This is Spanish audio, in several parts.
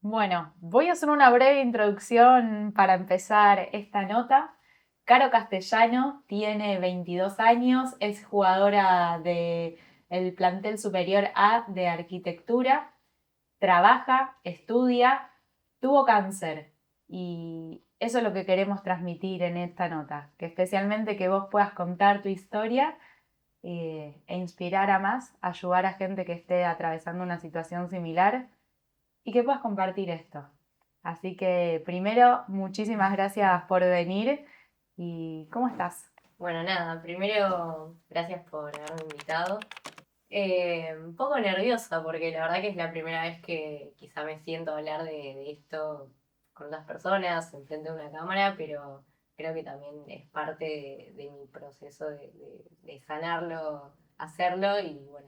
Bueno, voy a hacer una breve introducción para empezar esta nota. Caro Castellano tiene 22 años, es jugadora del plantel superior A de arquitectura, trabaja, estudia, tuvo cáncer y eso es lo que queremos transmitir en esta nota, que especialmente que vos puedas contar tu historia e inspirar a más, ayudar a gente que esté atravesando una situación similar y que puedas compartir esto. Así que primero, muchísimas gracias por venir y ¿cómo estás? Bueno, nada, primero, gracias por haberme invitado. Un poco nerviosa porque la verdad que es la primera vez que quizá me siento a hablar de esto con otras personas, enfrente de una cámara, pero creo que también es parte de mi proceso de sanarlo, hacerlo y bueno.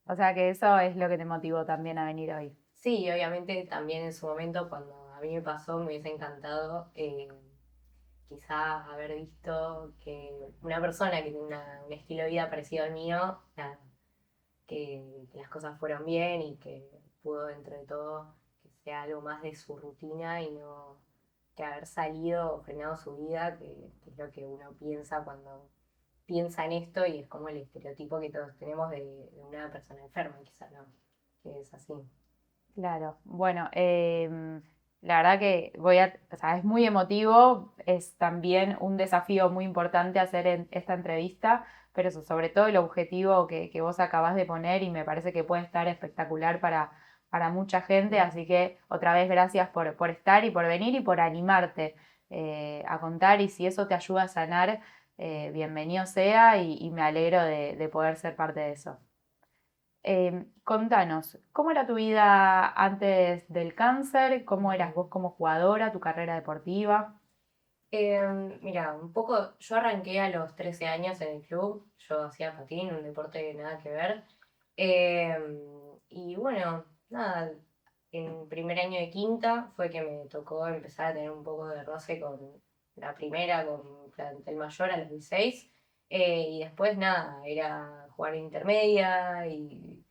O sea que eso es lo que te motivó también a venir hoy. Sí, obviamente también en su momento cuando a mí me pasó me hubiese encantado quizá haber visto que una persona que tiene un estilo de vida parecido al mío, nada, que las cosas fueron bien y que pudo dentro de todo que sea algo más de su rutina y no que haber salido o frenado su vida, que es lo que uno piensa cuando piensa en esto y es como el estereotipo que todos tenemos de una persona enferma, quizá no, que es así. Claro, bueno, la verdad que o sea, es muy emotivo, es también un desafío muy importante hacer esta entrevista, pero eso, sobre todo el objetivo que vos acabás de poner y me parece que puede estar espectacular para mucha gente, así que otra vez gracias por estar y por venir y por animarte a contar y si eso te ayuda a sanar, bienvenido sea y me alegro de poder ser parte de eso. Contanos, ¿cómo era tu vida antes del cáncer? ¿Cómo eras vos como jugadora, tu carrera deportiva? Mira, un poco, yo arranqué a los 13 años en el club, yo hacía patín, un deporte nada que ver. Eh, y bueno, nada, en primer año de quinta fue que me tocó empezar a tener un poco de roce con la primera, con plantel mayor a los 16. Y después nada, era jugar en intermedia y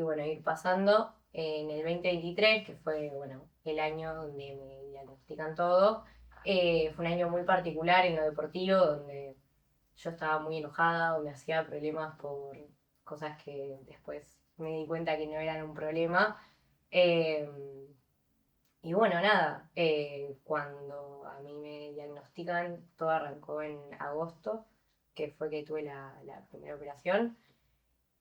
bueno, ir pasando. En el 2023, que fue bueno, el año donde me diagnostican todo, fue un año muy particular en lo deportivo, donde yo estaba muy enojada o me hacía problemas por cosas que después me di cuenta que no eran un problema. Eh, y bueno, nada, cuando a mí me diagnostican, todo arrancó en agosto, que fue que tuve la primera operación.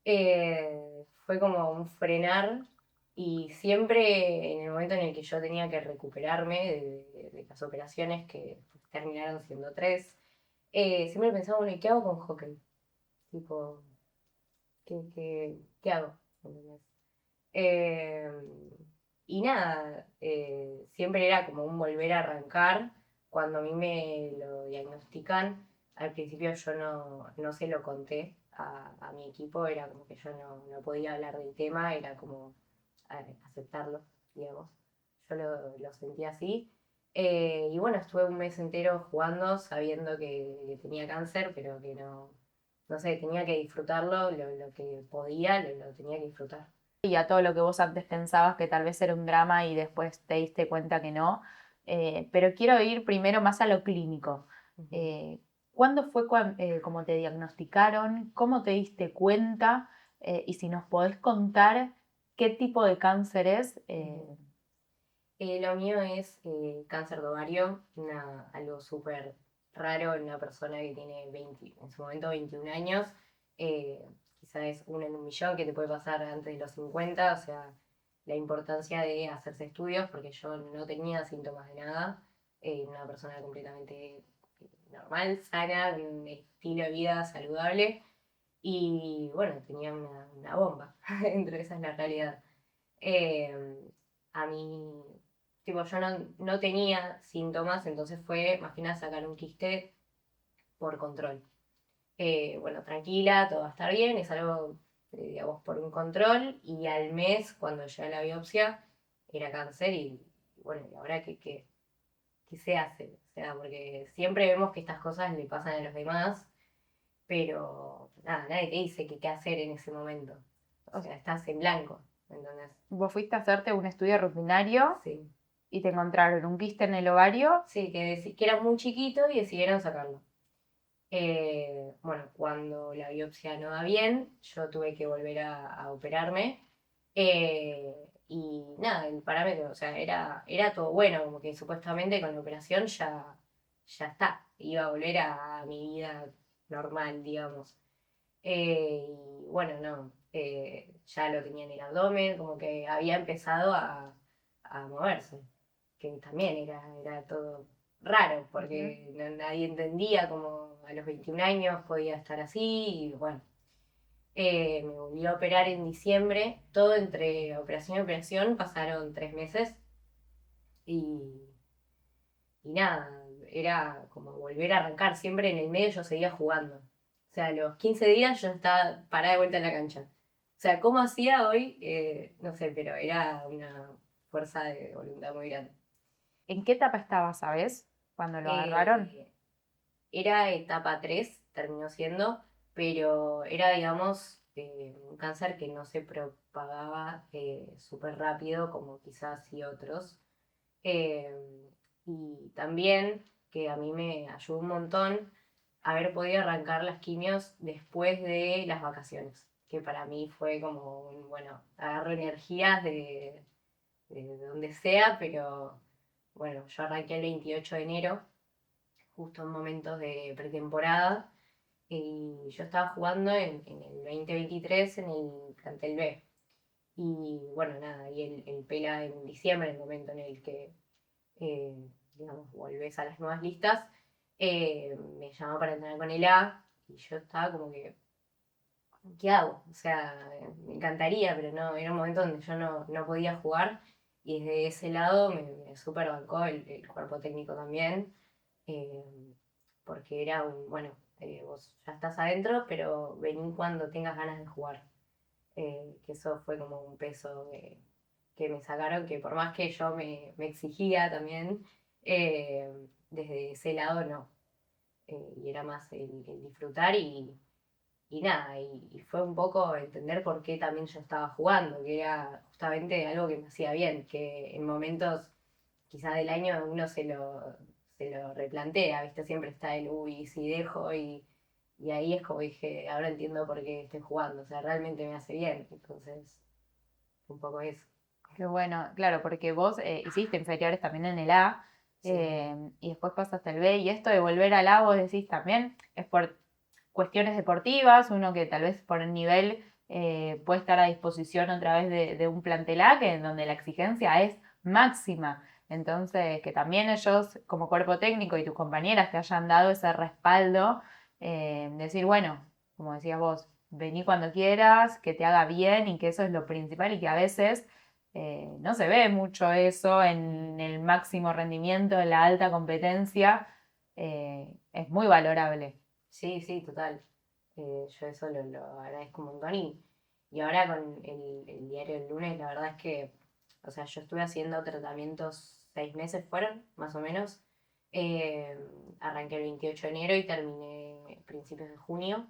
Fue como un frenar y siempre en el momento en el que yo tenía que recuperarme de las operaciones, que terminaron siendo tres, siempre pensaba, bueno, ¿y qué hago con hockey? Tipo, ¿qué hago? ¿Entendés? Eh, y nada, siempre era como un volver a arrancar. Cuando a mí me lo diagnostican, al principio yo no se lo conté a mi equipo, era como que yo no podía hablar del tema, era como aceptarlo, digamos. Yo lo sentía así. Y bueno, estuve un mes entero jugando sabiendo que tenía cáncer, pero que no sé, tenía que disfrutarlo, lo que podía, lo tenía que disfrutar. Y a todo lo que vos antes pensabas que tal vez era un drama y después te diste cuenta que no. Pero quiero ir primero más a lo clínico. Ujú. Eh, ¿Cuándo fue como te diagnosticaron? ¿Cómo te diste cuenta? Y si nos podés contar qué tipo de cáncer es. Ujú. Lo mío es cáncer de ovario, algo súper raro en una persona que tiene 20, en su momento 21 años. Eh, Quizás es uno en un millón que te puede pasar antes de los 50, o sea, la importancia de hacerse estudios, porque yo no tenía síntomas de nada, una persona completamente normal, sana, de un estilo de vida saludable, y bueno, tenía una bomba, dentro de esa es la realidad. Eh, a mí, tipo, yo no tenía síntomas, entonces fue más que nada sacar un quiste por control. Bueno, tranquila, todo va a estar bien, es algo, digamos, por un control, y al mes, cuando llega la biopsia, era cáncer y bueno, ¿y ahora qué se hace? O sea, porque siempre vemos que estas cosas le pasan a los demás, pero nada, nadie te dice qué hacer en ese momento. O sea, estás en blanco. ¿entendés? Vos fuiste a hacerte un estudio rutinario Sí. y te encontraron un quiste en el ovario. Sí, que era muy chiquito y decidieron sacarlo. Bueno, cuando la biopsia no da bien, yo tuve que volver a operarme. eh, y nada, el parámetro, o sea, era todo bueno, como que supuestamente con la operación ya está. Iba a volver a mi vida normal, digamos. Y bueno, no, ya lo tenía en el abdomen, como que había empezado a moverse, que también era todo raro, porque nadie entendía cómo a los 21 años podía estar así, y bueno, me volví a operar en diciembre, todo entre operación y operación, pasaron 3 meses, y, y nada, era como volver a arrancar, siempre en el medio yo seguía jugando. O sea, a los 15 días yo estaba parada de vuelta en la cancha. O sea, ¿cómo hacía hoy? No sé, pero era una fuerza de voluntad muy grande. ¿En qué etapa estabas, sabes? Cuando lo agarraron. Eh, Era etapa 3 terminó siendo, pero era, digamos, un cáncer que no se propagaba súper rápido como quizás y otros. Eh, y también que a mí me ayudó un montón haber podido arrancar las quimios después de las vacaciones, que para mí fue como un, bueno, agarro energías de donde sea, pero bueno, yo arranqué el 28 de enero, justo en momentos de pretemporada, y yo estaba jugando en el 2023 en el plantel B. Y bueno, nada, y el Pela en diciembre, el momento en el que eh, digamos, volvés a las nuevas listas, me llamó para entrenar con el A y yo estaba como que, ¿qué hago? O sea, me encantaría, pero no, era un momento donde yo no podía jugar y desde ese lado me súper bancó el cuerpo técnico también, eh, porque era un, bueno, vos ya estás adentro, pero vení cuando tengas ganas de jugar. Que eso fue como un peso que me sacaron, que por más que yo me exigía también, desde ese lado no. Y era más el disfrutar y nada, y fue un poco entender por qué también yo estaba jugando, que era justamente algo que me hacía bien, que en momentos quizás del año uno se lo replantea, ¿viste? Siempre está el, uy, si dejo y ahí es como dije, ahora entiendo por qué estoy jugando, o sea, realmente me hace bien, entonces, un poco eso. Qué bueno, claro, porque vos hiciste inferiores también en el A Sí, y después pasaste al B y esto de volver al A vos decís también es por cuestiones deportivas, uno que tal vez por el nivel puede estar a disposición otra vez de un plantel A que en donde la exigencia es máxima. Entonces, que también ellos como cuerpo técnico y tus compañeras te hayan dado ese respaldo, decir, bueno, como decías vos, vení cuando quieras, que te haga bien y que eso es lo principal y que a veces no se ve mucho eso en el máximo rendimiento, en la alta competencia, es muy valorable. sí, sí, total. Yo eso lo agradezco un montón y ahora con el diario del lunes, la verdad es que, o sea, yo estuve haciendo tratamientos 6 meses, fueron, más o menos. Eh, Arranqué el 28 de enero y terminé principios de junio.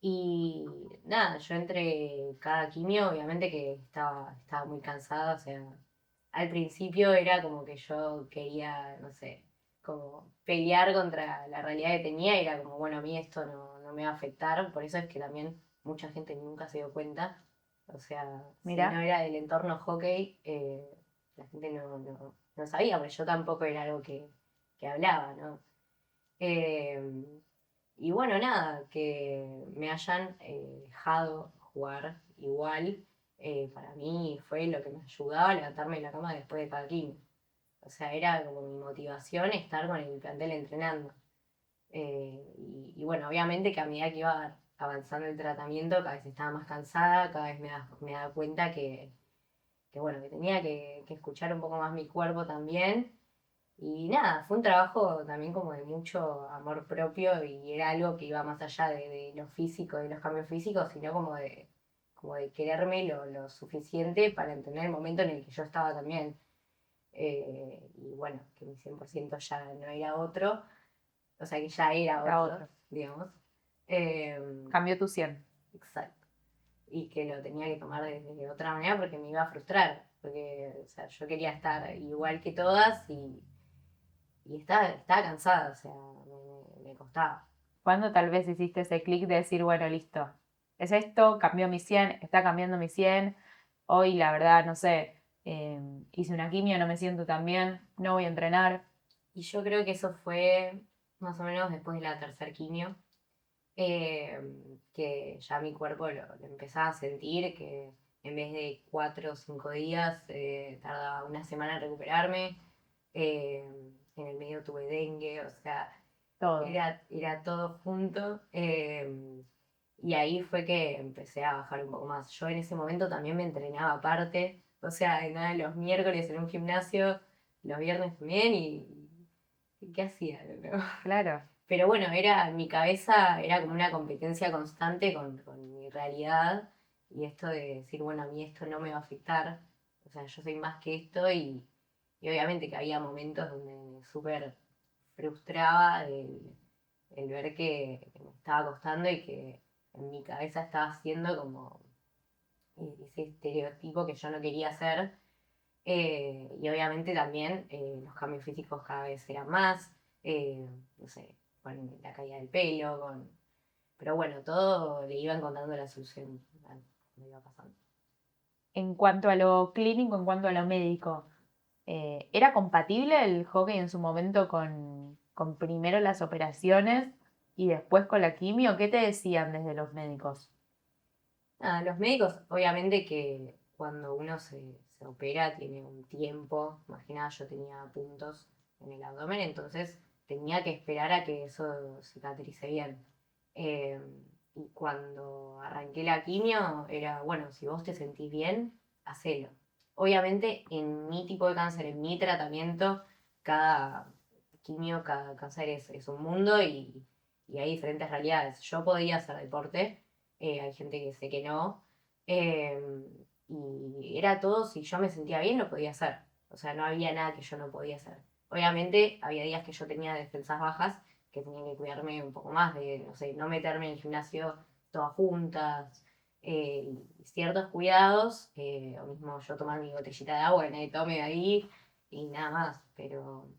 Y nada, yo entre cada quimio, obviamente que estaba muy cansada, o sea, al principio era como que yo quería, no sé, como pelear contra la realidad que tenía, y era como, bueno, a mí esto no me va a afectar, por eso es que también mucha gente nunca se dio cuenta, o sea, si no Mira, era del entorno hockey, la gente no sabía, porque yo tampoco era algo que hablaba, ¿no? Eh, y bueno, nada, que me hayan dejado jugar igual, para mí fue lo que me ayudaba a levantarme de la cama después de cada quimio. O sea, era como mi motivación estar con el plantel entrenando. Y bueno, obviamente que a medida que iba avanzando el tratamiento, cada vez estaba más cansada, cada vez me daba cuenta que bueno, que tenía que escuchar un poco más mi cuerpo también y nada, fue un trabajo también como de mucho amor propio y era algo que iba más allá de lo físico, de los cambios físicos, sino como de quererme lo suficiente para entender el momento en el que yo estaba también. Y bueno, que mi 100% ya no era otro, o sea que ya era la otro, otra. digamos. Eh, Cambió tu 100. exacto. y que lo tenía que tomar de otra manera porque me iba a frustrar, porque o sea, yo quería estar igual que todas y estaba cansada, o sea, me costaba. ¿Cuándo tal vez hiciste ese clic de decir, bueno, listo, es esto, cambió mi 100, está cambiando mi 100, hoy la verdad, no sé, hice una quimio, no me siento tan bien, no voy a entrenar? Y yo creo que eso fue más o menos después de la tercer quimio, que ya mi cuerpo lo empezaba a sentir, que en vez de 4 o 5 días, tardaba una semana en recuperarme. eh, en el medio tuve dengue, o sea, Todo. era todo junto. Y ahí fue que empecé a bajar un poco más. Yo en ese momento también me entrenaba aparte, o sea, nada, los miércoles en un gimnasio, los viernes también, y ¿qué hacía? ¿No? Claro. Pero bueno, mi cabeza era como una competencia constante con mi realidad y esto de decir, bueno, a mí esto no me va a afectar, o sea, yo soy más que esto y obviamente que había momentos donde me súper frustraba el ver que me estaba costando y que en mi cabeza estaba haciendo como ese estereotipo que yo no quería hacer. Y obviamente también los cambios físicos cada vez eran más, no sé, con la caída del pelo, pero bueno, todo le iba encontrando la solución a lo iba pasando. En cuanto a lo clínico, en cuanto a lo médico, ¿era compatible el hockey en su momento con primero las operaciones y después con la quimio? ¿Qué te decían desde los médicos? Nada, los médicos, obviamente que cuando uno se opera tiene un tiempo, imagina, yo tenía puntos en el abdomen, entonces tenía que esperar a que eso cicatrice bien. Eh, y cuando arranqué la quimio, era, bueno, si vos te sentís bien, hacelo. Obviamente, en mi tipo de cáncer, en mi tratamiento, cada quimio, cada cáncer es un mundo y hay diferentes realidades. Yo podía hacer deporte, hay gente que sé que no, eh, y era todo, si yo me sentía bien, lo podía hacer. O sea, no había nada que yo no podía hacer. Obviamente, había días que yo tenía defensas bajas, que tenía que cuidarme un poco más de, no sé, no meterme en el gimnasio todas juntas, y ciertos cuidados, o mismo yo tomar mi botellita de agua, que nadie tome de ahí, y nada más, pero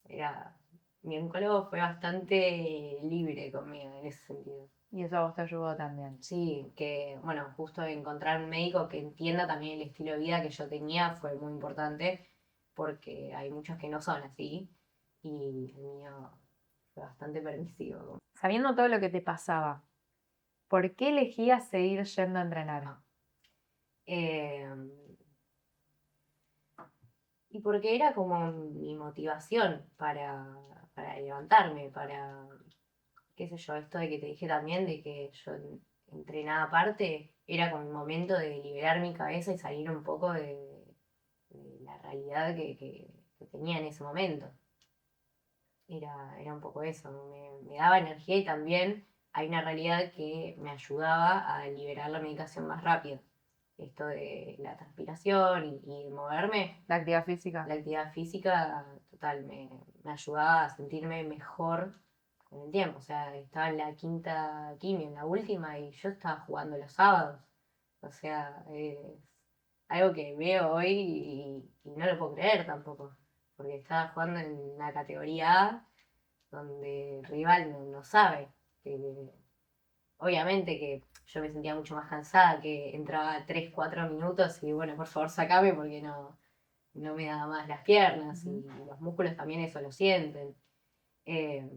era, mi oncólogo fue bastante libre conmigo en ese sentido. Y eso a vos te ayudó también. Sí, que bueno, justo encontrar un médico que entienda también el estilo de vida que yo tenía fue muy importante, porque hay muchos que no son así, y el mío fue bastante permisivo. Sabiendo todo lo que te pasaba, ¿por qué elegías seguir yendo a entrenar? Eh, y porque era como mi motivación para levantarme, para, qué sé yo, esto de que te dije también, de que yo entrenaba aparte, era como el momento de liberar mi cabeza y salir un poco de la realidad que tenía en ese momento. Era un poco eso, me daba energía y también hay una realidad que me ayudaba a liberar la medicación más rápido. Esto de la transpiración y de moverme, La actividad física. la actividad física total me ayudaba a sentirme mejor con el tiempo. O sea, estaba en la quinta quimio, en la última, y yo estaba jugando los sábados. O sea, es algo que veo hoy y no lo puedo creer tampoco. Porque estaba jugando en una categoría A donde el rival no sabe. Que, obviamente que yo me sentía mucho más cansada, que entraba 3 4 minutos y bueno, por favor sacame porque no me da más las piernas y los músculos también eso lo sienten. Eh,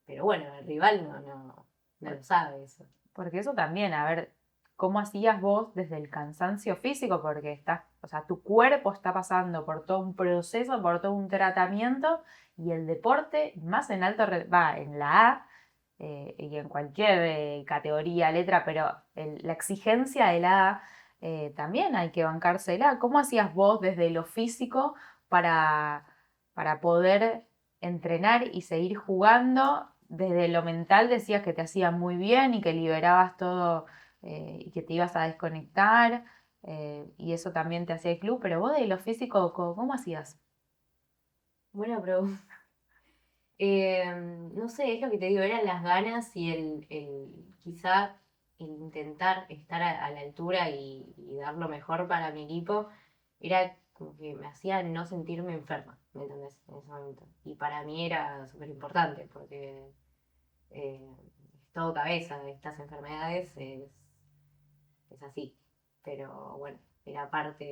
pero bueno, el rival no lo sabe eso. Porque eso también, a ver, ¿cómo hacías vos desde el cansancio físico? Porque estás, o sea, tu cuerpo está pasando por todo un proceso, por todo un tratamiento, y el deporte, más en alto, va, en la A, y en cualquier categoría, letra, pero la exigencia de la A, también hay que bancársela. ¿Cómo hacías vos desde lo físico para, para poder entrenar y seguir jugando? Desde lo mental decías que te hacía muy bien y que liberabas todo, y que te ibas a desconectar, y eso también te hacía el club, pero vos de lo físico, ¿cómo hacías? Bueno, pero no sé, es lo que te digo, eran las ganas y quizá el intentar estar a la altura y dar lo mejor para mi equipo era como que me hacía no sentirme enferma, ¿me entendés? En ese momento. Y para mí era súper importante porque es todo cabeza, estas enfermedades es así. Pero bueno, era parte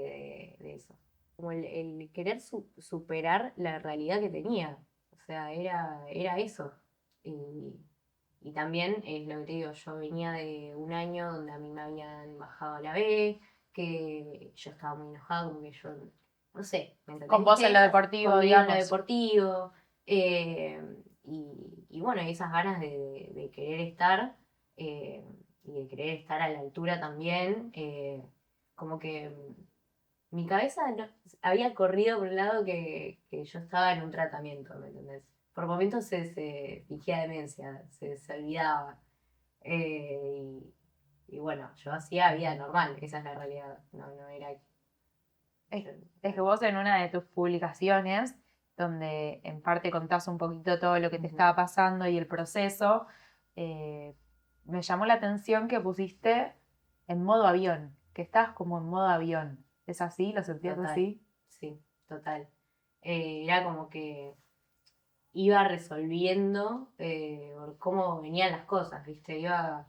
de eso. Como el querer superar la realidad que tenía. O sea, era eso. Y, y también es lo que te digo, yo venía de un año donde a mí me habían bajado la B, que yo estaba muy enojada, como que yo, no sé, ¿me entendés? Con vos en lo deportivo, Conmigo en lo digamos. deportivo. Y bueno, y esas ganas de querer estar eh, y de querer estar a la altura también, como que mi cabeza había corrido por un lado que yo estaba en un tratamiento, ¿me entendés? Por momentos se fingía demencia, se olvidaba. Y bueno, yo hacía vida normal, esa es la realidad. No era. Es, es que vos en una de tus publicaciones, donde en parte contás un poquito todo lo que te estaba pasando y el proceso, eh, me llamó la atención que pusiste en modo avión, que estabas como en modo avión. ¿Es así? ¿Lo sentías Total, así? sí, total. Era como que iba resolviendo por cómo venían las cosas, ¿viste? Iba,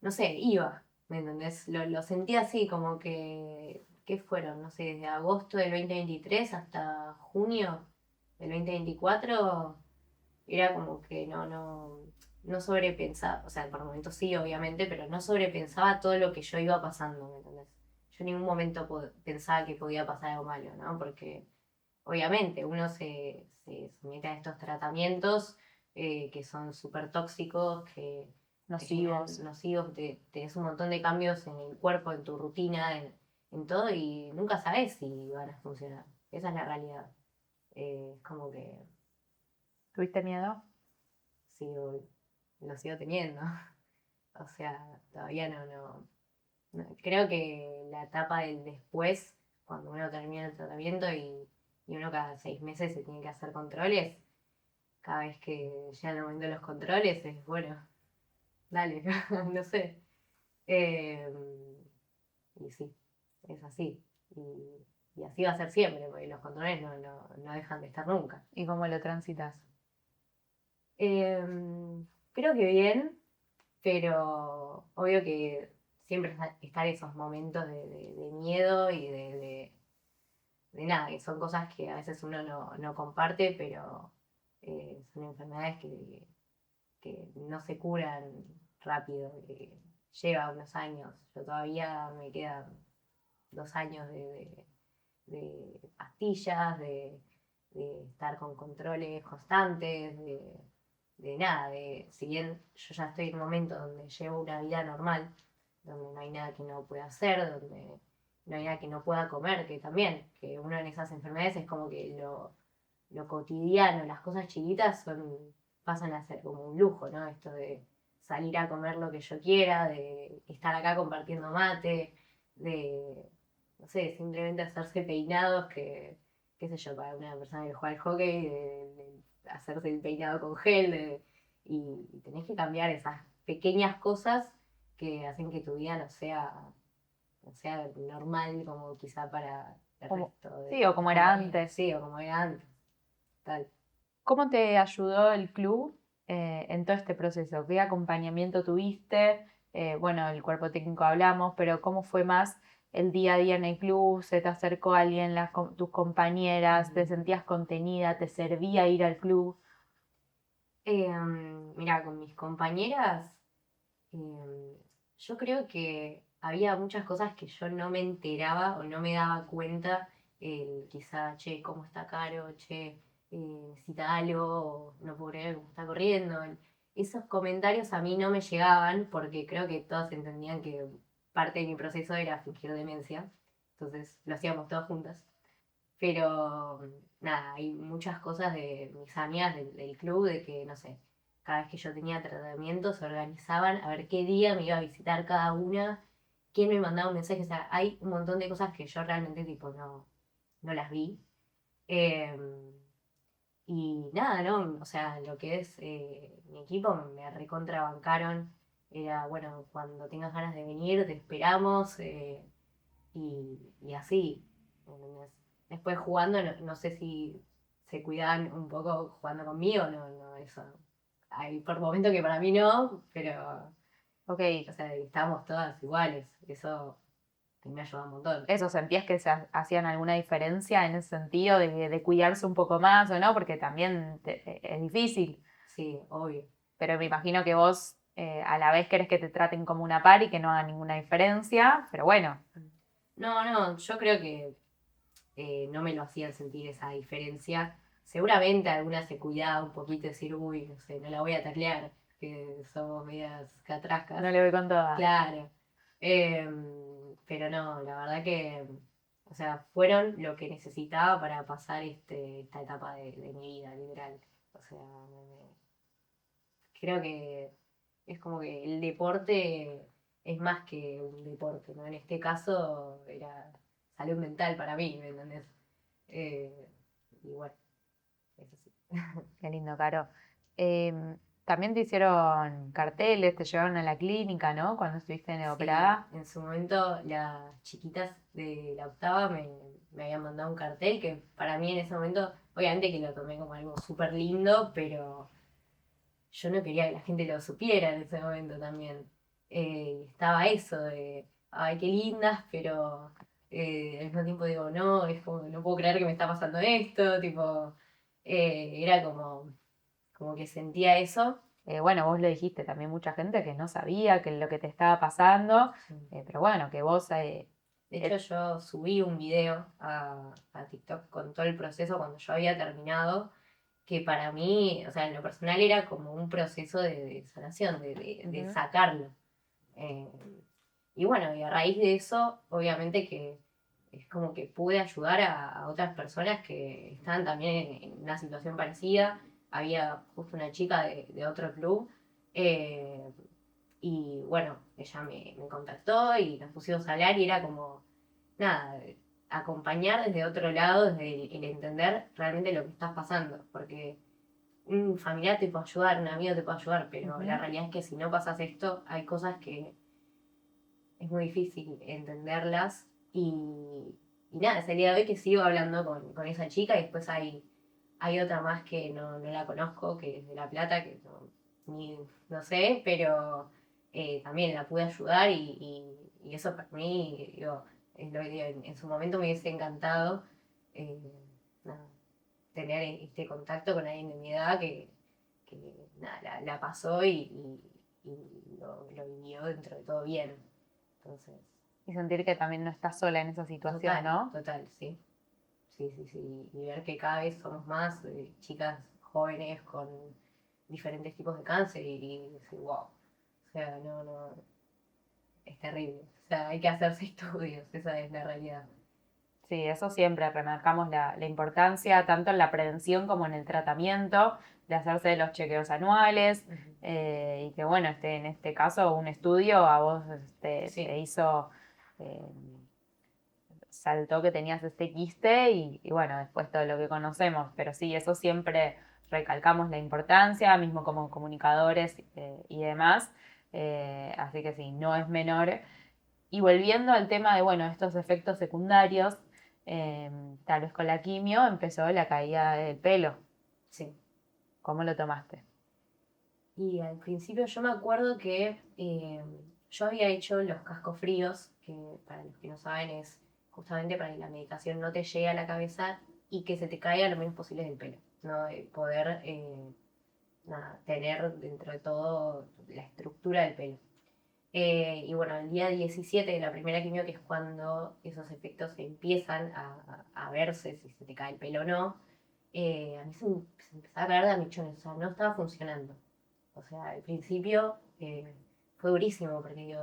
no sé, iba, ¿me entendés? Lo sentí así, como que, ¿qué fueron? No sé, desde agosto del 2023 hasta junio del 2024, era como que no sobrepensaba, o sea, por momentos sí, obviamente, pero no sobrepensaba todo lo que yo iba pasando, ¿me entendés? Yo en ningún momento pensaba que podía pasar algo malo, ¿no? Porque obviamente uno se somete a estos tratamitos que son súper tóxicos, que te Nocivos. generan nocivos, tenés un montón de cambios en el cuerpo, en tu rutina, en todo, y nunca sabes si van a funcionar. Esa es la realidad. Es como que ¿Tuviste miedo? sigo, lo sigo teniendo. O sea, todavía creo que la etapa del después, cuando uno termina el tratamiento y uno cada 6 meses se tiene que hacer controles, cada vez que llega el momento de los controles es bueno, dale, no sé. Eh, y sí, es así. Y así va a ser siempre, porque los controles no dejan de estar nunca. ¿Y cómo lo transitas? Creo que bien, pero obvio que siempre están esos momentos de miedo y de nada, que son cosas que a veces uno no comparte, pero son enfermedades que no se curan rápido, que lleva unos años. Yo todavía me quedan 2 años de pastillas, de estar con controles constantes, de nada, si bien yo ya estoy en un momento donde llevo una vida normal, donde no hay nada que no pueda hacer, donde no hay nada que no pueda comer, que también, que uno en esas enfermedades es como que lo cotidiano, las cosas chiquitas pasan a ser como un lujo, ¿no? Esto de salir a comer lo que yo quiera, de estar acá compartiendo mate, de, no sé, simplemente hacerse peinados que, qué sé yo, para una persona que juega al hockey, de hacerse el peinado con gel, y tenés que cambiar esas pequeñas cosas que hacen que tu vida no sea normal como quizá para el Como, resto sí, de o tus como era compañeros. antes. Sí, o como era antes, tal. ¿Cómo te ayudó el club en todo este proceso? ¿Qué acompañamiento tuviste? Bueno, el cuerpo técnico hablamos, pero ¿cómo fue más el día a día en el club? ¿Se te acercó alguien, tus compañeras? ¿Te Ujú. sentías contenida? ¿Te servía ir al club? Mira, con mis compañeras, em, yo creo que había muchas cosas que yo no me enteraba o no me daba cuenta. Quizá, che, ¿cómo está Caro? Che, necesita algo, o no puedo creer cómo está corriendo. Esos comentarios a mí no me llegaban porque creo que todos entendían que parte de mi proceso era fingir demencia. Entonces lo hacíamos todas juntas. Pero nada, hay muchas cosas de mis amigas del club de que, no sé, cada vez que yo tenía tratamiento se organizaban a ver qué día me iba a visitar cada una, quién me mandaba un mensaje. O sea, hay un montón de cosas que yo realmente tipo no las vi. Eh, y nada, ¿no? O sea, lo que es mi equipo me recontrabancaron era, bueno, cuando tengas ganas de venir, te esperamos, y así, ¿entendés? Después jugando, no sé si se cuidan un poco jugando conmigo, no, eso. Hay por momentos que para mí no, pero, Ok, o sea, estábamos todas iguales, eso me ayuda un montón. ¿eso sentías que se hacían alguna diferencia en ese sentido de cuidarse un poco más o no? Porque también es difícil, Sí, obvio. pero me imagino que vos a la vez querés que te traten como una par y que no haga ninguna diferencia, pero bueno, No, yo creo que no me lo hacían sentir esa diferencia. Seguramente alguna se cuidaba un poquito y decir, uy, no sé, no la voy a taclear, que somos medias catrascas. no le voy con toda. Claro. Pero no, la verdad que, o sea, fueron lo que necesitaba para pasar esta etapa de mi vida, literal. O sea, creo que es como que el deporte es más que un deporte, ¿no? En este caso era salud mental para mí, ¿me entendés? Y bueno, eso sí. Qué lindo, Caro. También te hicieron carteles, te llevaron a la clínica, ¿no? Cuando estuviste en Sí, operada. en su momento las chiquitas de la octava me habían mandado un cartel que para mí en ese momento, obviamente que lo tomé como algo súper lindo, pero yo no quería que la gente lo supiera en ese momento también. Estaba eso de, ay, qué lindas, pero al mismo tiempo digo, no, es como que no puedo creer que me está pasando esto, tipo, era como que sentía eso. Bueno, vos lo dijiste, también mucha gente que no sabía que lo que te estaba pasando, Sí. pero bueno, que vos... De hecho, yo subí un video a TikTok con todo el proceso cuando yo había terminado, que para mí, o sea, en lo personal era como un proceso de sanación, de Ujú. sacarlo. Eh, y bueno, y a raíz de eso, obviamente que es como que pude ayudar a otras personas que estaban también en una situación parecida. Había justo una chica de otro club, eh, y bueno, ella me contactó y nos pusimos a hablar y era como, nada, acompañar desde otro lado, desde el entender realmente lo que estás pasando, porque un familiar te puede ayudar, un amigo te puede ayudar, pero la Ujú. realidad es que si no pasas esto, hay cosas que es muy difícil entenderlas y nada, es el día de hoy que sigo hablando con esa chica y después hay otra más que no la conozco, que es de La Plata, que no sé, pero también la pude ayudar y eso para mí, digo, es lo que digo, en su momento me hubiese encantado eh, nada, tener este contacto con alguien de mi edad que nada, la pasó y lo vivió dentro de todo bien. Entonces, Y sentir que también no estás sola en esa situación, total, ¿no? total, sí. Sí, sí, sí. Y ver que cada vez somos más chicas jóvenes con diferentes tipos de cáncer y decir, wow. O sea, no, es terrible. O sea, hay que hacerse estudios, esa es la realidad. Sí, eso siempre remarcamos la importancia, tanto en la prevención como en el tratamiento, de hacerse los chequeos anuales, Ujú. y que bueno, en este caso un estudio a vos te Sí, hizo, eh, saltó que tenías este quiste y bueno, después todo lo que conocemos, pero sí, eso siempre recalcamos la importancia, mismo como comunicadores y demás, así que sí, no es menor. Y volviendo al tema de, bueno, estos efectos secundarios, eh, tal vez con la quimio empezó la caída del pelo. sí. ¿Cómo lo tomaste? Y al principio yo me acuerdo que yo había hecho los cascos fríos, que para los que no saben es justamente para que la medicación no te llegue a la cabeza y que se te caiga lo menos posible del pelo, ¿no? De poder nada, tener dentro de todo la estructura del pelo. Y bueno, el día 17 de la primera quimio, que es cuando esos efectos empiezan a verse, si se te cae el pelo o no, a mí se empezaba a caer de a michones, o sea, no estaba funcionando. O sea, al principio fue durísimo, porque digo,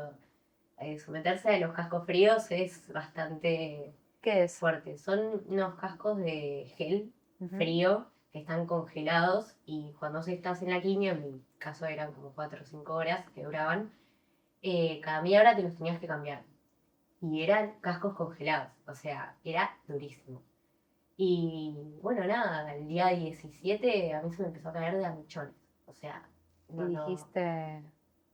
someterse a los cascos fríos es bastante ¿Qué es? fuerte. Son unos cascos de gel Ujú. frío que están congelados y cuando se estás en la quimio, en mi caso eran como 4 o 5 horas que duraban, cada media hora te los tenías que cambiar. Y eran cascos congelados, o sea, era durísimo. Y bueno, nada, el día 17 a mí se me empezó a caer de a michones. O sea, Y no, dijiste,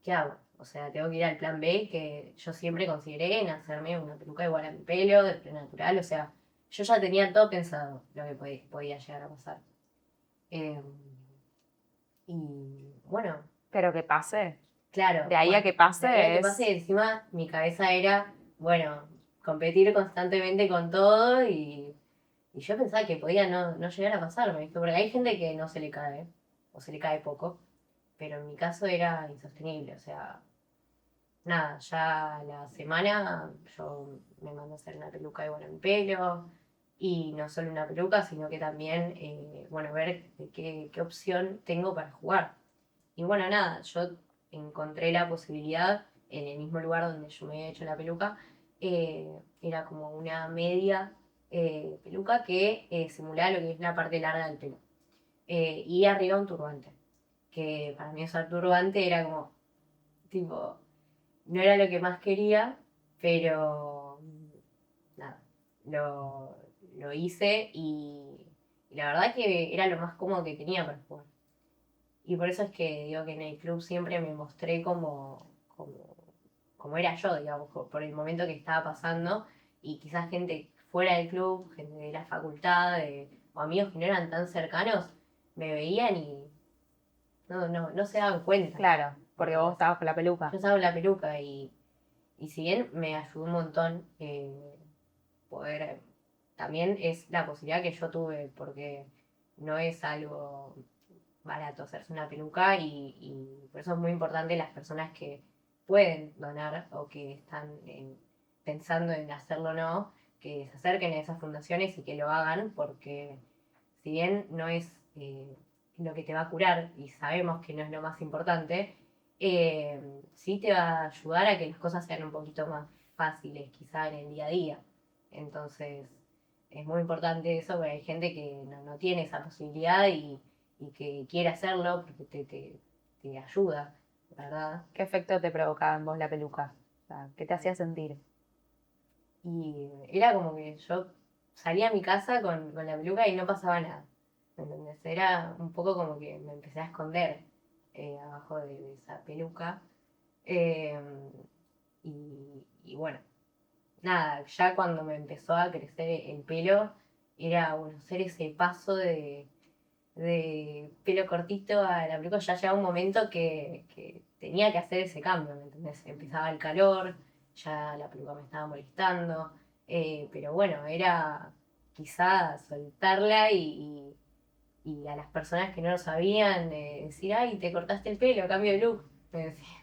¿qué hago? O sea, tengo que ir al plan B, que yo siempre consideré en hacerme una peluca igual a mi pelo, de pelo natural. O sea, yo ya tenía todo pensado lo que podía llegar a pasar. Eh, y bueno, Pero que pase. claro, De ahí a bueno, que de ahí a pase que es... pase, encima mi cabeza era, bueno, competir constantemente con todo y yo pensaba que podía no llegar a pasarme, ¿viste? Porque hay gente que no se le cae, o se le cae poco, pero en mi caso era insostenible, o sea, nada, ya la semana yo me mandé a hacer una peluca igual a mi pelo, y no solo una peluca, sino que también, bueno, ver qué opción tengo para jugar. Y bueno, nada, yo encontré la posibilidad en el mismo lugar donde yo me había hecho la peluca, era como una media peluca que simulaba lo que es la parte larga del pelo. Y arriba un turbante, que para mí usar turbante era como, tipo, no era lo que más quería, pero nada, lo hice y la verdad que era lo más cómodo que tenía para jugar. Y por eso es que digo que en el club siempre me mostré como era yo, digamos, por el momento que estaba pasando. Y quizás gente fuera del club, gente de la facultad, o amigos que no eran tan cercanos, me veían y no se daban cuenta. Claro, porque vos ¿Entendés? estabas con la peluca. Yo usaba la peluca y si bien me ayudó un montón poder, también es la posibilidad que yo tuve, porque no es algo barato hacerse una peluca y por eso es muy importante las personas que pueden donar o que están pensando en hacerlo o no, que se acerquen a esas fundaciones y que lo hagan, porque si bien no es lo que te va a curar y sabemos que no es lo más importante, sí te va a ayudar a que las cosas sean un poquito más fáciles quizá en el día a día. Entonces es muy importante eso porque hay gente que no tiene esa posibilidad y que quiere hacerlo porque te ayuda, ¿verdad? ¿Qué efecto te provocaba en vos la peluca? O sea, ¿qué te hacía sentir? Y era como que yo salía a mi casa con la peluca y no pasaba nada. ¿Me entendés? Era un poco como que me empecé a esconder abajo de esa peluca. Eh, y bueno, nada, ya cuando me empezó a crecer el pelo, era bueno, hacer ese paso de pelo cortito a la peluca, ya llegaba un momento que tenía que hacer ese cambio, ¿me entendés? Empezaba el calor, ya la peluca me estaba molestando, pero bueno, era quizá soltarla y a las personas que no lo sabían decir, ay, te cortaste el pelo, cambio de look, me decían.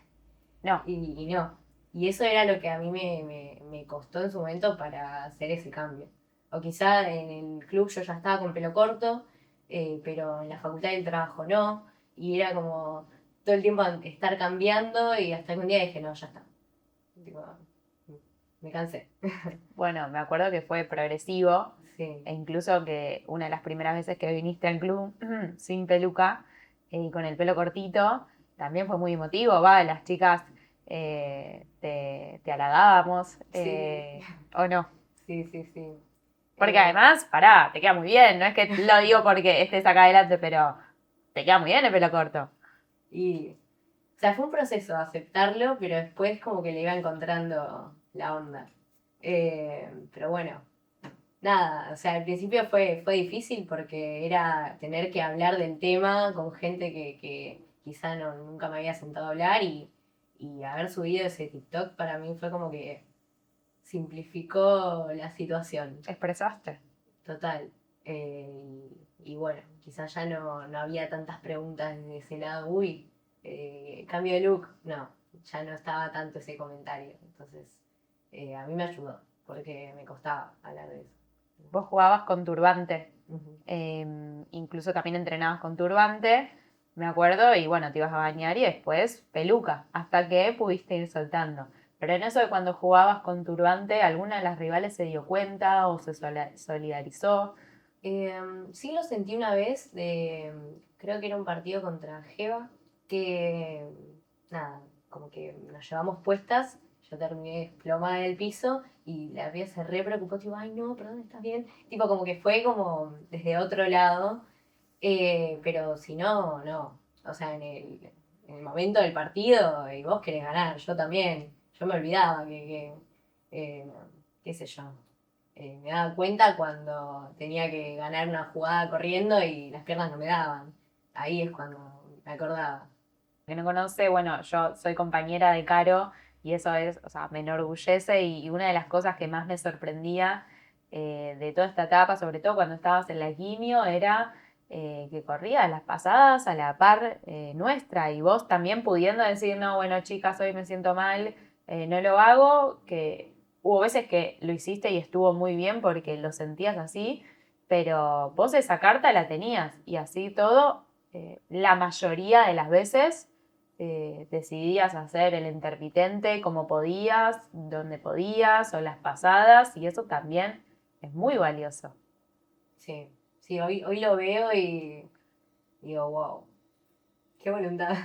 No, Y no. Y eso era lo que a mí me costó en su momento para hacer ese cambio. O quizá en el club yo ya estaba con pelo corto, pero en la facultad del trabajo no. Y era como todo el tiempo estar cambiando y hasta que un día dije, no, ya está. Tipo, me cansé. bueno, me acuerdo que fue progresivo Sí, e incluso que una de las primeras veces que viniste al club sin peluca y con el pelo cortito, también fue muy emotivo, va, las chicas te halagábamos, sí, ¿o no? sí, sí, sí. Porque Eh, además, pará, te queda muy bien, no es que lo digo porque estés acá adelante, pero te queda muy bien el pelo corto. y, o sea, fue un proceso aceptarlo, pero después como que le iba encontrando la onda. Pero bueno, nada, o sea, al principio fue difícil porque era tener que hablar del tema con gente que quizá nunca me había sentado a hablar y haber subido ese TikTok para mí fue como que simplificó la situación, ¿Expresaste? total. Y bueno, quizás ya no había tantas preguntas de ese lado, uy, cambio de look, no, ya no estaba tanto ese comentario. Entonces, a mí me ayudó porque me costaba hablar de eso. Vos jugabas con turbante, Ujú. incluso también entrenabas con turbante, me acuerdo, y bueno, te ibas a bañar y después peluca, hasta que pudiste ir soltando. Pero en eso de cuando jugabas con turbante, ¿alguna de las rivales se dio cuenta o se solidarizó? Sí lo sentí una vez, creo que era un partido contra Geva, que nada, como que nos llevamos puestas, yo terminé desplomada en el piso y la piba se re preocupó, tipo, ay no, perdón, ¿estás bien? Tipo, como que fue como desde otro lado, pero si no, no. O sea, en el momento del partido y vos querés ganar, yo también. Yo me olvidaba eh, qué sé yo. Me daba cuenta cuando tenía que ganar una jugada corriendo y las piernas no me daban. Ahí es cuando me acordaba. Que no conoce, bueno, yo soy compañera de Caro y eso es, o sea, me enorgullece y una de las cosas que más me sorprendía de toda esta etapa, sobre todo cuando estabas en la quimio, era que corría las pasadas a la par nuestra y vos también pudiendo decir, no, bueno, chicas, hoy me siento mal, no lo hago, que hubo veces que lo hiciste y estuvo muy bien porque lo sentías así, pero vos esa carta la tenías y así todo, la mayoría de las veces decidías hacer el intermitente como podías, donde podías, o las pasadas, y eso también es muy valioso. Sí, sí, hoy lo veo y digo, wow, qué voluntad.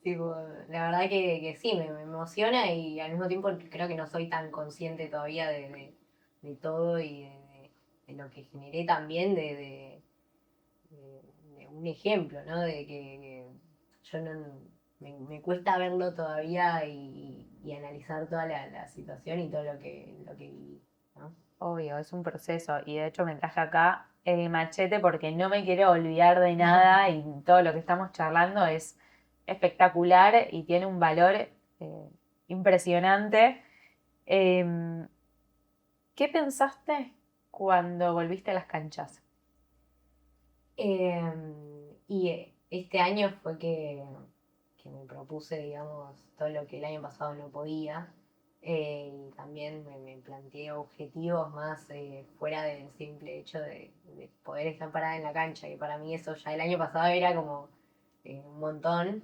Tipo, la verdad que sí, me emociona y al mismo tiempo creo que no soy tan consciente todavía de todo y de lo que generé también de un ejemplo, ¿no? De que yo no, me cuesta verlo todavía y analizar toda la situación y todo lo que viví, ¿no? Obvio, es un proceso y de hecho me traje acá el machete porque no me quiero olvidar de nada y todo lo que estamos charlando es espectacular y tiene un valor impresionante. Em, ¿Qué pensaste cuando volviste a las canchas? Este año fue que me propuse, digamos, todo lo que el año pasado no podía. Y también me planteé objetivos más fuera del simple hecho de poder estar parada en la cancha, que para mí eso ya el año pasado era como un montón.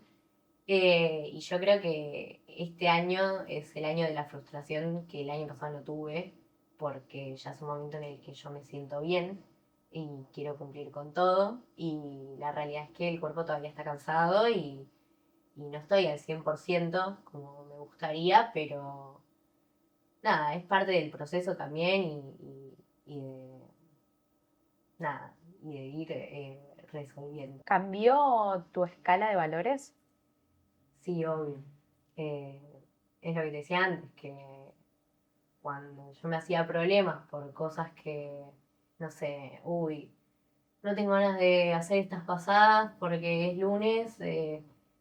Y yo creo que este año es el año de la frustración que el año pasado no tuve, porque ya es un momento en el que yo me siento bien y quiero cumplir con todo. Y la realidad es que el cuerpo todavía está cansado y no estoy al 100% como me gustaría, pero nada, es parte del proceso también y de, nada, y de ir resolviendo. ¿Cambió tu escala de valores? Sí, obvio. Eh, es lo que te decía antes, que cuando yo me hacía problemas por cosas que, no sé, uy, no tengo ganas de hacer estas pasadas porque es lunes,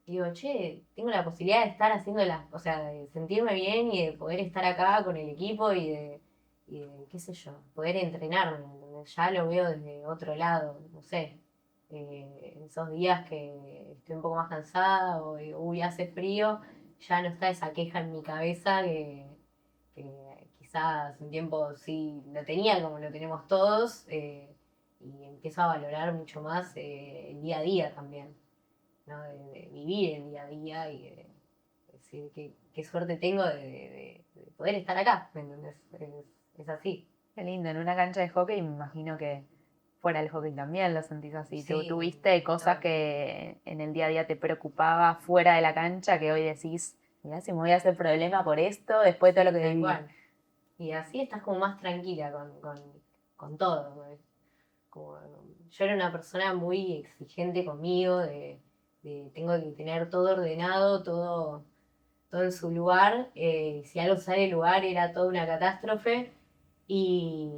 digo, che, tengo la posibilidad de estar haciéndolas, o sea, de sentirme bien y de poder estar acá con el equipo qué sé yo, poder entrenarme, ¿entendés? Ya lo veo desde otro lado, no sé. Esos días que estoy un poco más cansada o digo, uy, hace frío, ya no está esa queja en mi cabeza que quizás un tiempo sí lo tenía como lo tenemos todos, y empiezo a valorar mucho más el día a día también, ¿no? De vivir el día a día y de decir qué suerte tengo de poder estar acá, ¿me entendés? Es así. Qué lindo, en una cancha de hockey me imagino que fuera del hockey también lo sentís así. Sí, ¿Tuviste cosas no, que en el día a día te preocupaba fuera de la cancha que hoy decís, mirá si me voy a hacer problema por esto después de todo lo sí, que tal viví? cual. Y así estás como más tranquila con todo, ¿no? Como, yo era una persona muy exigente conmigo, de tengo que tener todo ordenado, todo en su lugar. Si algo sale de lugar era toda una catástrofe. Y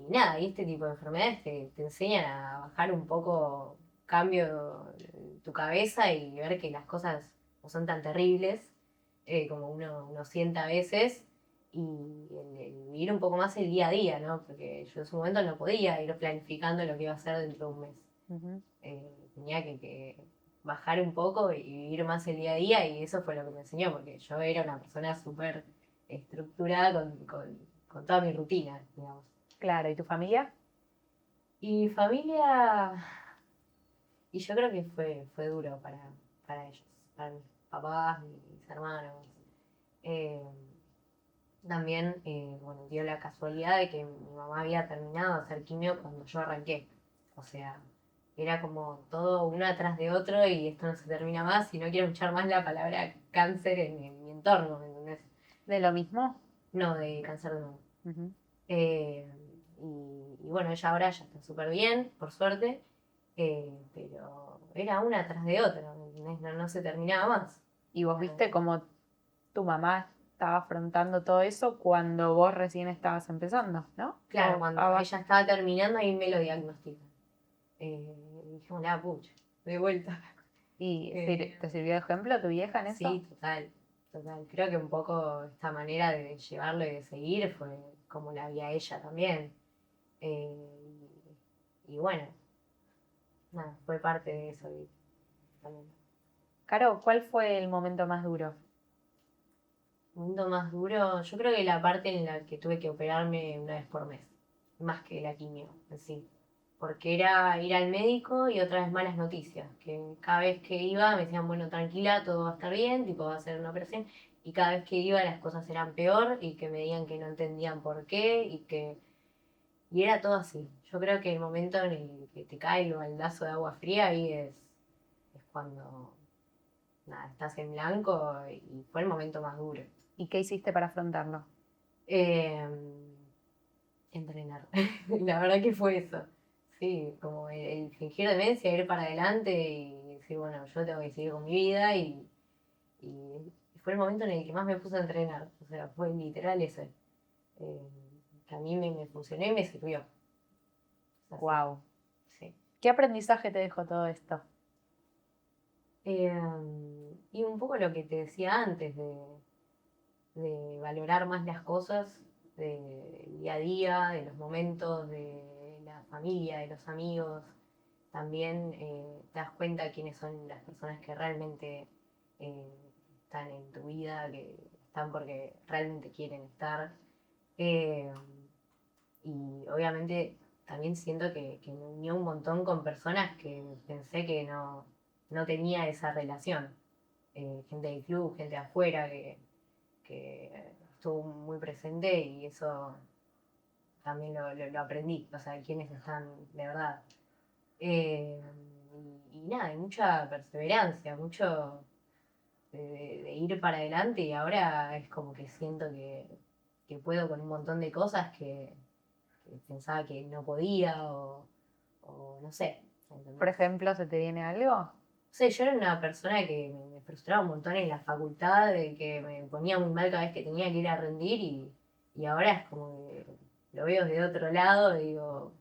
nada, y este tipo de enfermedades te enseñan a bajar un poco, cambio tu cabeza y ver que las cosas no son tan terribles como uno siente a veces. Y el vivir un poco más el día a día, ¿no? Porque yo en su momento no podía ir planificando lo que iba a hacer dentro de un mes. Ujú. Tenía que bajar un poco y vivir más el día a día y eso fue lo que me enseñó, porque yo era una persona súper estructurada con toda mi rutina, digamos. Claro, ¿y tu familia? Y familia, y yo creo que fue duro para ellos, para mis papás, mis hermanos. Eh, También, bueno, dio la casualidad de que mi mamá había terminado de hacer quimio cuando yo arranqué. O sea, era como todo uno atrás de otro y esto no se termina más y no quiero escuchar más la palabra cáncer en mi entorno, ¿me entendés? ¿De lo mismo? No, de cáncer de mama. Ujú. Eh, y bueno, ella ahora ya está súper bien, por suerte, pero era una tras de otra, ¿me ¿entendés? No se terminaba más. Y vos viste cómo tu mamá estaba afrontando todo eso cuando vos recién estabas empezando, ¿no? Claro, cuando ella estaba terminando, ahí me lo diagnostican. Dijimos, la pucha, de vuelta. ¿Y te sirvió de ejemplo tu vieja en eso? Sí, total. Creo que un poco esta manera de llevarlo y de seguir fue como la vi a ella también. Y bueno, nada, fue parte de eso también. Caro, ¿cuál fue el momento más duro? El momento más duro, yo creo que la parte en la que tuve que operarme una vez por mes, más que la quimio en sí. Porque era ir al médico y otra vez malas noticias, que cada vez que iba me decían, bueno, tranquila, todo va a estar bien, tipo va a ser una operación, y cada vez que iba las cosas eran peor y que me digan que no entendían por qué y era todo así. Yo creo que el momento en el que te cae el baldazo de agua fría ahí es cuando nada, estás en blanco y fue el momento más duro. ¿Y qué hiciste para afrontarlo? Eh, Entrenar. La verdad que fue eso. Sí, como el fingir demencia, ir para adelante y decir, bueno, yo tengo que seguir con mi vida y fue el momento en el que más me puse a entrenar. O sea, fue literal ese. Eh, que a mí me funcionó y me sirvió. Así, Wow. sí. ¿Qué aprendizaje te dejó todo esto? Y un poco lo que te decía antes, de valorar más las cosas del día a día, de los momentos, de la familia, de los amigos. También te das cuenta quiénes son las personas que realmente están en tu vida, que están porque realmente quieren estar. Eh, y obviamente también siento que me unió un montón con personas que pensé que no tenía esa relación. Gente del club, gente de afuera que estuvo muy presente y eso también lo aprendí, o sea, quiénes están de verdad. Eh, y nada, hay mucha perseverancia, mucho de ir para adelante y ahora es como que siento que puedo con un montón de cosas que pensaba que no podía o no sé. ¿Entendés? Por ejemplo, ¿se te viene algo? Sé, yo era una persona que me frustraba un montón en la facultad, de que me ponía muy mal cada vez que tenía que ir a rendir y ahora es como que lo veo de otro lado y digo,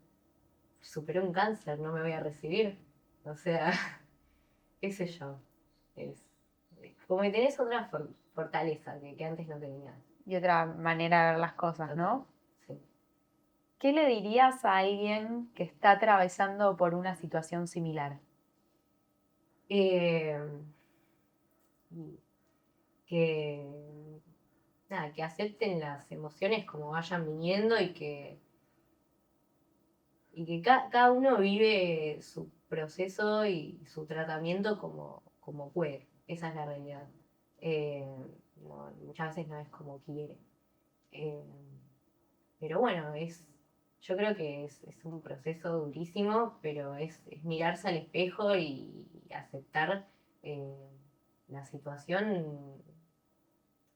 superé un cáncer, no me voy a recibir. O sea, qué sé yo. Es, como que tenés otra fortaleza que antes no tenías. Y otra manera de ver las cosas, ¿no? Sí. ¿Qué le dirías a alguien que está atravesando por una situación similar? Eh, que, nada, que acepten las emociones como vayan viniendo y que cada uno vive su proceso y su tratamiento como puede. Esa es la realidad. Eh, muchas veces no es como quiere. Eh, pero bueno, yo creo que es un proceso durísimo, pero es mirarse al espejo y aceptar eh, la situación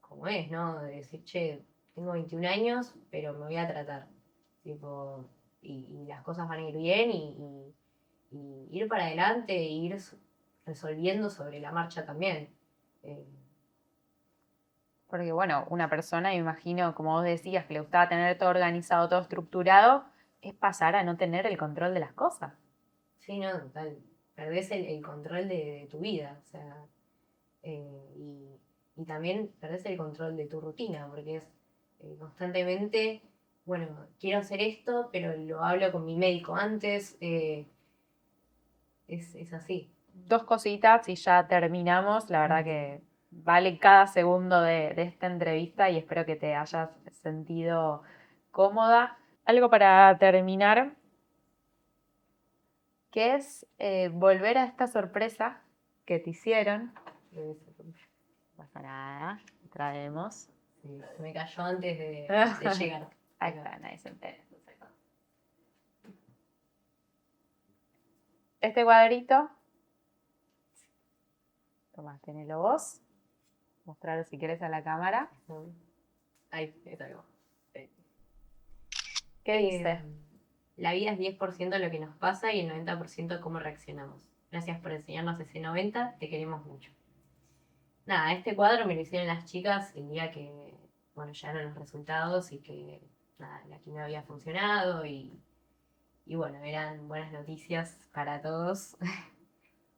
como es, ¿no? De decir, che, tengo 21 años, pero me voy a tratar. Tipo, y las cosas van a ir bien y ir para adelante e ir resolviendo sobre la marcha también. Eh, Porque bueno, una persona, me imagino, como vos decías, que le gustaba tener todo organizado, todo estructurado, es pasar a no tener el control de las cosas. sí, no, total. Perdés el control de tu vida, o sea, y también perdés el control de tu rutina, porque es constantemente, bueno, quiero hacer esto, pero lo hablo con mi médico antes, es así. Dos cositas y ya terminamos. La verdad que vale cada segundo de esta entrevista y espero que te hayas sentido cómoda. Algo para terminar, que es volver a esta sorpresa que te hicieron. Eh, No pasa nada, traemos. Sí, se me cayó antes de llegar. Ahí está, nadie se entera. Este cuadrito, toma, tenelo vos. Mostrarlo si querés a la cámara. Ahí, es algo. ¿Qué dice? La vida es 10% lo que nos pasa y el 90% cómo reaccionamos. Gracias por enseñarnos ese 90, te queremos mucho. Nada, este cuadro me lo hicieron las chicas el día que, bueno, ya eran los resultados y que, nada, la quimio había funcionado y bueno, eran buenas noticias para todos.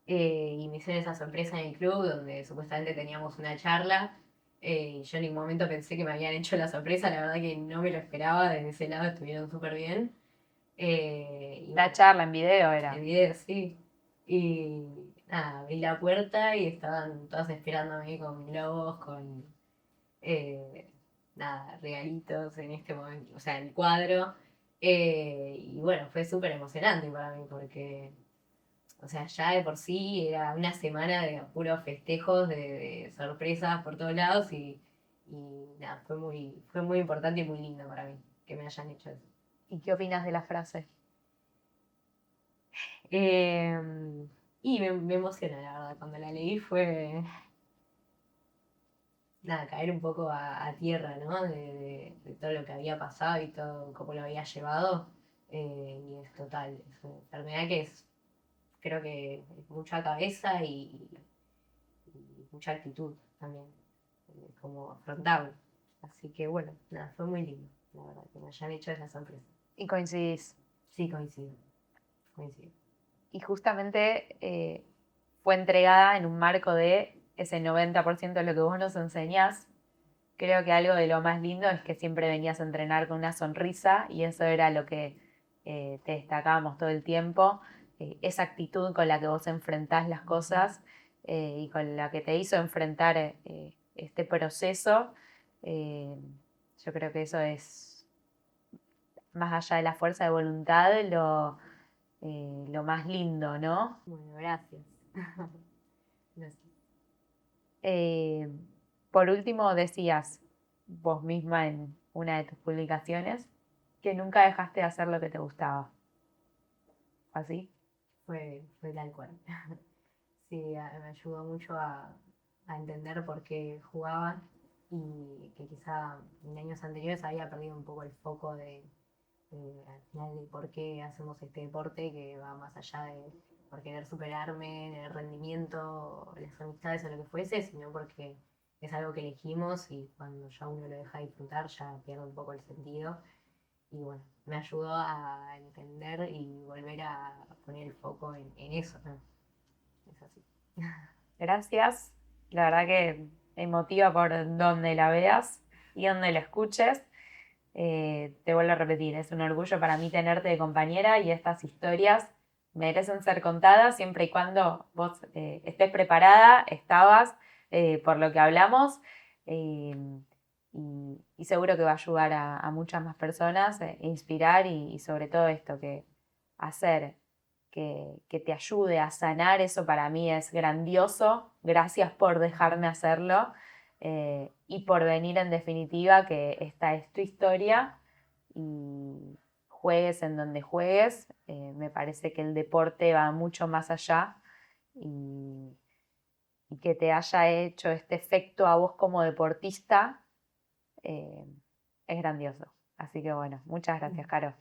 Y me hicieron esa sorpresa en el club donde supuestamente teníamos una charla. Y yo en ningún momento pensé que me habían hecho la sorpresa, la verdad que no me lo esperaba, desde ese lado estuvieron súper bien. Y La bueno, charla en video era. el video sí. Y nada, abrí la puerta y estaban todas esperándome con globos, con nada, regalitos en este momento, o sea, el cuadro. Y bueno, fue súper emocionante para mí porque, o sea, ya de por sí era una semana de puros festejos, de sorpresas por todos lados y nada, fue muy importante y muy lindo para mí que me hayan hecho eso. ¿Y qué opinas de la frase? Eh, y me emociona, la verdad, cuando la leí fue, nada, caer un poco a tierra, ¿no? De todo lo que había pasado y todo cómo lo había llevado. Y es total, es una enfermedad que es, creo que es mucha cabeza y mucha actitud también, como afrontarlo. Así que bueno, nada, fue muy lindo, la verdad, que me hayan hecho esa sorpresa. Y coincidís. Sí, coincido, coincido. Y justamente fue entregada en un marco de ese 90% de lo que vos nos enseñás. Creo que algo de lo más lindo es que siempre venías a entrenar con una sonrisa y eso era lo que te destacábamos todo el tiempo. Esa actitud con la que vos enfrentás las cosas y con la que te hizo enfrentar este proceso, eh, yo creo que eso es, más allá de la fuerza de voluntad, lo más lindo, ¿no? Bueno, gracias. Gracias. Eh, por último, decías vos misma en una de tus publicaciones que nunca dejaste de hacer lo que te gustaba. ¿Así? Fue tal cual. Sí, me ayudó mucho a entender por qué jugaba y que quizá en años anteriores había perdido un poco el foco al final de por qué hacemos este deporte que va más allá de por querer superarme en el rendimiento, las amistades o lo que fuese, sino porque es algo que elegimos y cuando ya uno lo deja disfrutar ya pierde un poco el sentido. Y bueno, me ayudó a entender y volver a poner el foco en eso, ¿no? Es así. Gracias. La verdad que emotiva por donde la veas y donde la escuches. Te vuelvo a repetir, es un orgullo para mí tenerte de compañera y estas historias merecen ser contadas siempre y cuando vos estés preparada, estabas, por lo que hablamos, eh, y seguro que va a ayudar a muchas más personas, inspirar y sobre todo esto, que hacer que te ayude a sanar, eso para mí es grandioso. Gracias por dejarme hacerlo y por venir en definitiva, que esta es tu historia y juegues en donde juegues. Me parece que el deporte va mucho más allá y, y que te haya hecho este efecto a vos como deportista es grandioso. Así que bueno, muchas gracias, Caro.